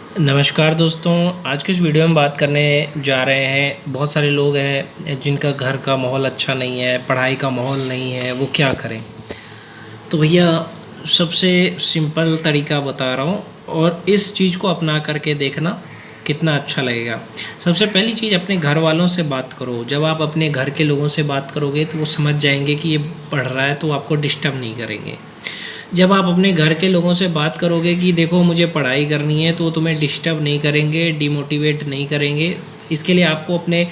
नमस्कार दोस्तों। आज की इस वीडियो में बात करने जा रहे हैं। बहुत सारे लोग हैं जिनका घर का माहौल अच्छा नहीं है, पढ़ाई का माहौल नहीं है, वो क्या करें। तो भैया सबसे सिंपल तरीका बता रहा हूँ और इस चीज़ को अपना करके देखना कितना अच्छा लगेगा। सबसे पहली चीज़, अपने घर वालों से बात करो। जब आप अपने घर के लोगों से बात करोगे तो वो समझ जाएंगे कि ये पढ़ रहा है, तो आपको डिस्टर्ब नहीं करेंगे। जब आप अपने घर के लोगों से बात करोगे कि देखो मुझे पढ़ाई करनी है, तो वो तुम्हें डिस्टर्ब नहीं करेंगे, डिमोटिवेट नहीं करेंगे। इसके लिए आपको अपने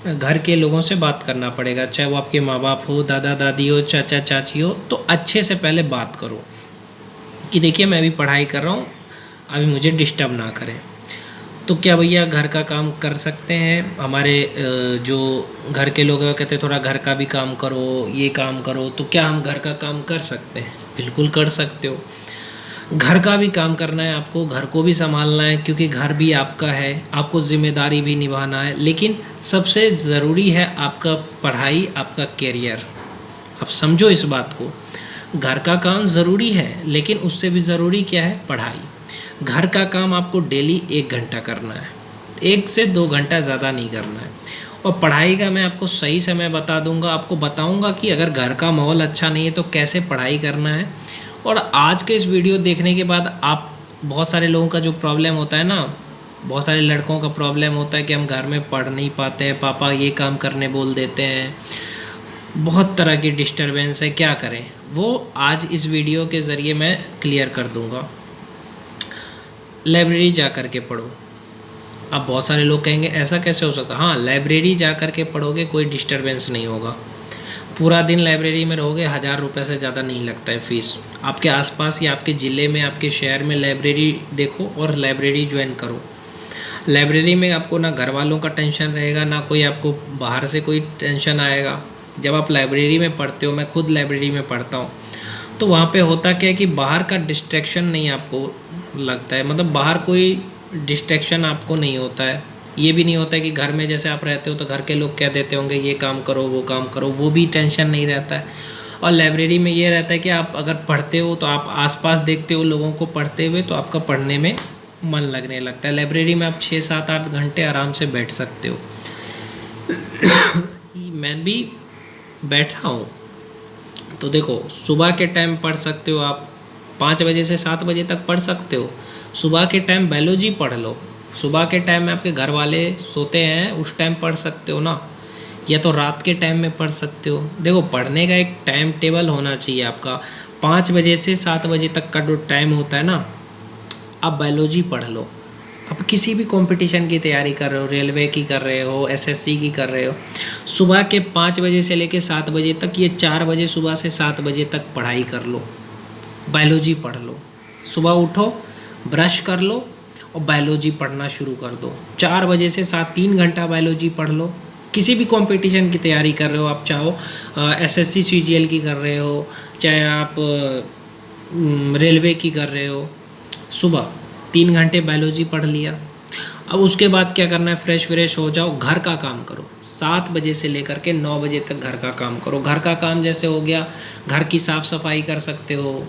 घर के लोगों से बात करना पड़ेगा, चाहे वो आपके माँ बाप हो, दादा दादी हो, चाचा चाची हो। तो अच्छे से पहले बात करो कि देखिए मैं अभी पढ़ाई कर रहा हूँ, अभी मुझे डिस्टर्ब ना करें। तो क्या भैया घर का काम कर सकते हैं? हमारे जो घर के लोग हैं वो कहते हैं थोड़ा घर का भी काम करो, ये काम करो। तो क्या हम घर का काम कर सकते हैं? बिल्कुल कर सकते हो। घर का भी काम करना है आपको, घर को भी संभालना है, क्योंकि घर भी आपका है, आपको ज़िम्मेदारी भी निभाना है। लेकिन सबसे ज़रूरी है आपका पढ़ाई, आपका कैरियर। आप समझो इस बात को। घर का काम ज़रूरी है, लेकिन उससे भी ज़रूरी क्या है? पढ़ाई। घर का काम आपको डेली 1 घंटा करना है, 1 से 2 घंटा ज़्यादा नहीं करना है। और पढ़ाई का मैं आपको सही समय बता दूंगा, आपको बताऊंगा कि अगर घर का माहौल अच्छा नहीं है तो कैसे पढ़ाई करना है। और आज के इस वीडियो देखने के बाद आप, बहुत सारे लोगों का जो प्रॉब्लम होता है ना, बहुत सारे लड़कों का प्रॉब्लम होता है कि हम घर में पढ़ नहीं पाते हैं, पापा ये काम करने बोल देते हैं, बहुत तरह की डिस्टरबेंस है, क्या करें। वो आज इस वीडियो के ज़रिए मैं क्लियर कर दूंगा। लाइब्रेरी जा कर के पढ़ो। अब बहुत सारे लोग कहेंगे ऐसा कैसे हो सकता है? हाँ, लाइब्रेरी जा कर के पढ़ोगे, कोई डिस्टरबेंस नहीं होगा। पूरा दिन लाइब्रेरी में रहोगे, 1000 रुपये से ज़्यादा नहीं लगता है फ़ीस। आपके आसपास या आपके ज़िले में, आपके शहर में लाइब्रेरी देखो और लाइब्रेरी ज्वाइन करो। लाइब्रेरी में आपको ना घर वालों का टेंशन रहेगा, ना कोई आपको बाहर से कोई टेंशन आएगा। जब आप लाइब्रेरी में पढ़ते हो, मैं खुद लाइब्रेरी में पढ़ता हूँ, तो वहाँ पे होता क्या है कि बाहर का डिस्ट्रैक्शन नहीं आपको लगता है। मतलब बाहर कोई डिस्ट्रैक्शन आपको नहीं होता है। ये भी नहीं होता है कि घर में जैसे आप रहते हो तो घर के लोग कह देते होंगे ये काम करो, वो काम करो, वो भी टेंशन नहीं रहता है। और लाइब्रेरी में ये रहता है कि आप अगर पढ़ते हो तो आप आसपास देखते हो लोगों को पढ़ते हुए, तो आपका पढ़ने में मन लगने लगता है। लाइब्रेरी में आप 6 7 8 घंटे आराम से बैठ सकते हो। मैं भी बैठा हूँ। तो देखो, सुबह के टाइम पढ़ सकते हो आप, 5 बजे से 7 बजे तक पढ़ सकते हो। सुबह के टाइम बायोलॉजी पढ़ लो। सुबह के टाइम में आपके घर वाले सोते हैं, उस टाइम पढ़ सकते हो ना। या तो रात के टाइम में पढ़ सकते हो। देखो, पढ़ने का एक टाइम टेबल होना चाहिए आपका। 5 बजे से 7 बजे तक का जो टाइम होता है ना, आप बायोलॉजी पढ़ लो। आप किसी भी कंपटीशन की तैयारी कर रहे हो, रेलवे की कर रहे हो, एसएससी की कर रहे हो, सुबह के 5 बजे से लेकर 7 बजे तक, ये 4 बजे सुबह से 7 बजे तक पढ़ाई कर लो, बायोलॉजी पढ़ लो। सुबह उठो, ब्रश कर लो और बायोलॉजी पढ़ना शुरू कर दो। 4 बजे से 7, 3 घंटा बायोलॉजी पढ़ लो। किसी भी कंपटीशन की तैयारी कर रहे हो, आप चाहो एसएससी सीजीएल की कर रहे हो, चाहे आप रेलवे की कर रहे हो, सुबह 3 घंटे बायोलॉजी पढ़ लिया। अब उसके बाद क्या करना है? फ्रेश हो जाओ, घर का काम करो। 7 बजे से लेकर के 9 बजे तक घर का काम करो। घर का काम जैसे हो गया, घर की साफ़ सफाई कर सकते हो,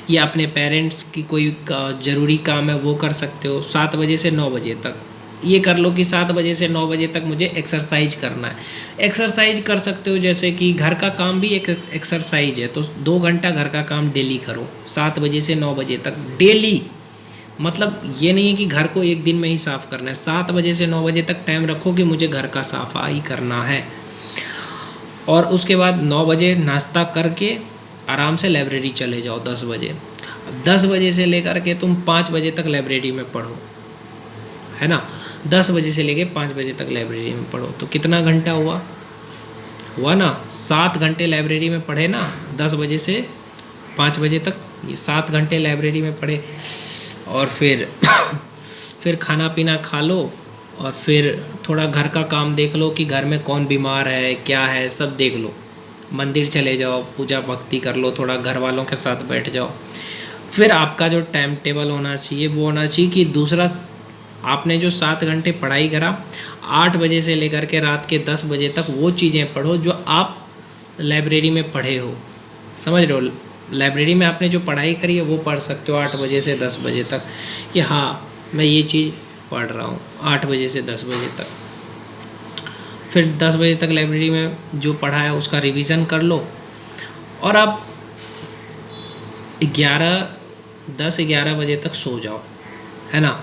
या अपने पेरेंट्स की कोई ज़रूरी काम है वो कर सकते हो। 7 बजे से 9 बजे तक ये कर लो कि 7 बजे से 9 बजे तक मुझे एक्सरसाइज करना है। एक्सरसाइज कर सकते हो, जैसे कि घर का काम भी एक एक्सरसाइज है। तो 2 घंटा घर का काम डेली करो, 7 बजे से 9 बजे तक डेली। मतलब ये नहीं है कि घर को एक दिन में ही साफ़ करना है। 7 बजे से 9 बजे तक टाइम रखो कि मुझे घर का सफाई करना है। और उसके बाद 9 बजे नाश्ता करके आराम से लाइब्रेरी चले जाओ 10 बजे। 10 बजे से लेकर के तुम 5 बजे तक लाइब्रेरी में पढ़ो, है ना। 10 बजे से लेकर 5 बजे तक लाइब्रेरी में पढ़ो, तो कितना घंटा हुआ ना? 7 घंटे लाइब्रेरी में पढ़े ना, 10 बजे से 5 बजे तक, ये 7 घंटे लाइब्रेरी में पढ़े। और फिर खाना पीना खा लो, और फिर थोड़ा घर का काम देख लो कि घर में कौन बीमार है, क्या है, सब देख लो। मंदिर चले जाओ, पूजा भक्ति कर लो, थोड़ा घर वालों के साथ बैठ जाओ। फिर आपका जो टाइम टेबल होना चाहिए वो होना चाहिए कि दूसरा, आपने जो 7 घंटे पढ़ाई करा, 8 बजे से लेकर के रात के 10 बजे तक वो चीज़ें पढ़ो जो आप लाइब्रेरी में पढ़े हो। समझ रहे हो? लाइब्रेरी में आपने जो पढ़ाई करी है वो पढ़ सकते हो 8 बजे से 10 बजे तक। कि हाँ, मैं ये चीज़ पढ़ रहा हूँ 8 बजे से 10 बजे तक। फिर 10 बजे तक लाइब्रेरी में जो पढ़ा है उसका रिवीजन कर लो, और आप 10-11 बजे तक सो जाओ, है ना।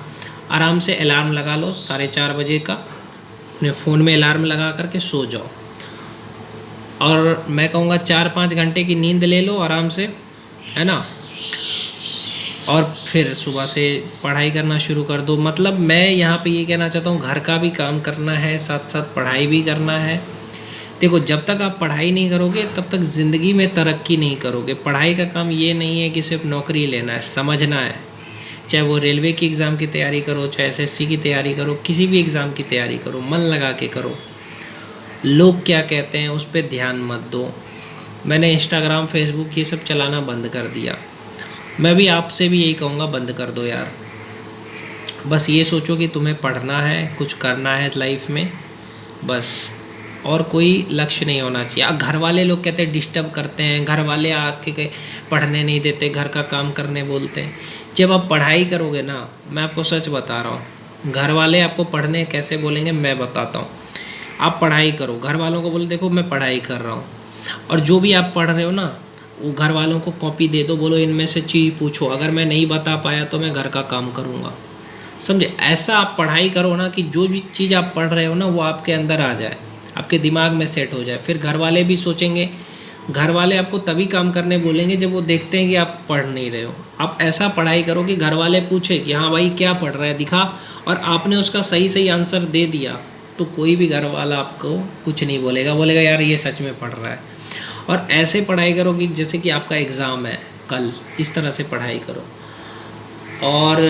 आराम से अलार्म लगा लो 4:30 बजे का, अपने फ़ोन में अलार्म लगा करके सो जाओ, और मैं कहूँगा 4-5 घंटे की नींद ले लो आराम से, है ना। और फिर सुबह से पढ़ाई करना शुरू कर दो। मतलब मैं यहाँ पे ये कहना चाहता हूँ, घर का भी काम करना है, साथ साथ पढ़ाई भी करना है। देखो, जब तक आप पढ़ाई नहीं करोगे तब तक ज़िंदगी में तरक्की नहीं करोगे। पढ़ाई का काम ये नहीं है कि सिर्फ नौकरी लेना है, समझना है। चाहे वो रेलवे की एग्ज़ाम की तैयारी करो, चाहे एसएससी की तैयारी करो, किसी भी एग्ज़ाम की तैयारी करो, मन लगा के करो। लोग क्या कहते हैं उस पर ध्यान मत दो। मैंने इंस्टाग्राम, फेसबुक ये सब चलाना बंद कर दिया। मैं भी आपसे भी यही कहूँगा, बंद कर दो यार। बस ये सोचो कि तुम्हें पढ़ना है, कुछ करना है लाइफ में, बस, और कोई लक्ष्य नहीं होना चाहिए। घर वाले लोग कहते हैं डिस्टर्ब करते हैं, घर वाले आके पढ़ने नहीं देते, घर का काम करने बोलते हैं। जब आप पढ़ाई करोगे ना, मैं आपको सच बता रहा हूँ, घर वाले आपको पढ़ने कैसे बोलेंगे मैं बताता हूँ। आप पढ़ाई करो, घर वालों को बोलो देखो मैं पढ़ाई कर रहा हूँ, और जो भी आप पढ़ रहे हो ना वो घर वालों को कॉपी दे दो, बोलो इनमें से चीज़ पूछो, अगर मैं नहीं बता पाया तो मैं घर का काम करूँगा। समझे? ऐसा आप पढ़ाई करो ना कि जो भी चीज़ आप पढ़ रहे हो ना वो आपके अंदर आ जाए, आपके दिमाग में सेट हो जाए। फिर घर वाले भी सोचेंगे, घर वाले आपको तभी काम करने बोलेंगे जब वो देखते हैं कि आप पढ़ नहीं रहे हो। आप ऐसा पढ़ाई करो कि घर वाले पूछे कि हाँ भाई क्या पढ़ रहा है दिखा, और आपने उसका सही सही आंसर दे दिया तो कोई भी घर वाला आपको कुछ नहीं बोलेगा, बोलेगा यार ये सच में पढ़ रहा है। और ऐसे पढ़ाई करो कि जैसे कि आपका एग्ज़ाम है कल, इस तरह से पढ़ाई करो। और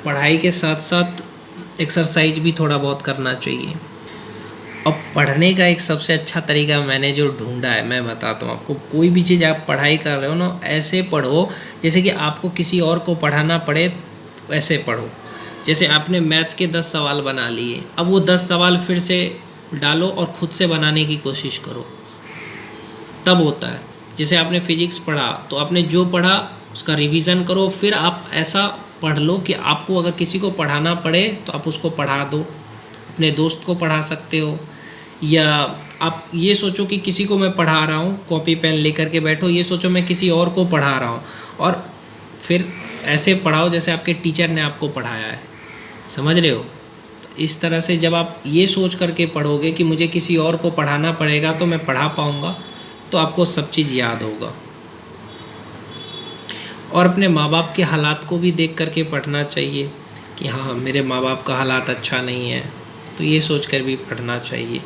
पढ़ाई के साथ साथ एक्सरसाइज भी थोड़ा बहुत करना चाहिए। अब पढ़ने का एक सबसे अच्छा तरीका मैंने जो ढूंढा है मैं बताता हूँ आपको। कोई भी चीज़ आप पढ़ाई कर रहे हो ना, ऐसे पढ़ो जैसे कि आपको किसी और को पढ़ाना पड़े, वैसे पढ़ो। जैसे आपने मैथ्स के 10 सवाल बना लिए, अब वो 10 सवाल फिर से डालो और ख़ुद से बनाने की कोशिश करो, तब होता है। जैसे आपने फिजिक्स पढ़ा तो आपने जो पढ़ा उसका रिवीजन करो, फिर आप ऐसा पढ़ लो कि आपको अगर किसी को पढ़ाना पड़े तो आप उसको पढ़ा दो, अपने दोस्त को पढ़ा सकते हो। या आप ये सोचो कि किसी को मैं पढ़ा रहा हूँ, कॉपी पेन लेकर के बैठो, ये सोचो मैं किसी और को पढ़ा रहा हूँ, और फिर ऐसे पढ़ाओ जैसे आपके टीचर ने आपको पढ़ाया है। समझ रहे हो? इस तरह से जब आप ये सोच करके पढ़ोगे कि मुझे किसी और को पढ़ाना पड़ेगा तो मैं पढ़ा पाऊँगा, तो आपको सब चीज़ याद होगा। और अपने माँ बाप के हालात को भी देख करके पढ़ना चाहिए कि हाँ मेरे माँ बाप का हालात अच्छा नहीं है, तो ये सोच कर भी पढ़ना चाहिए।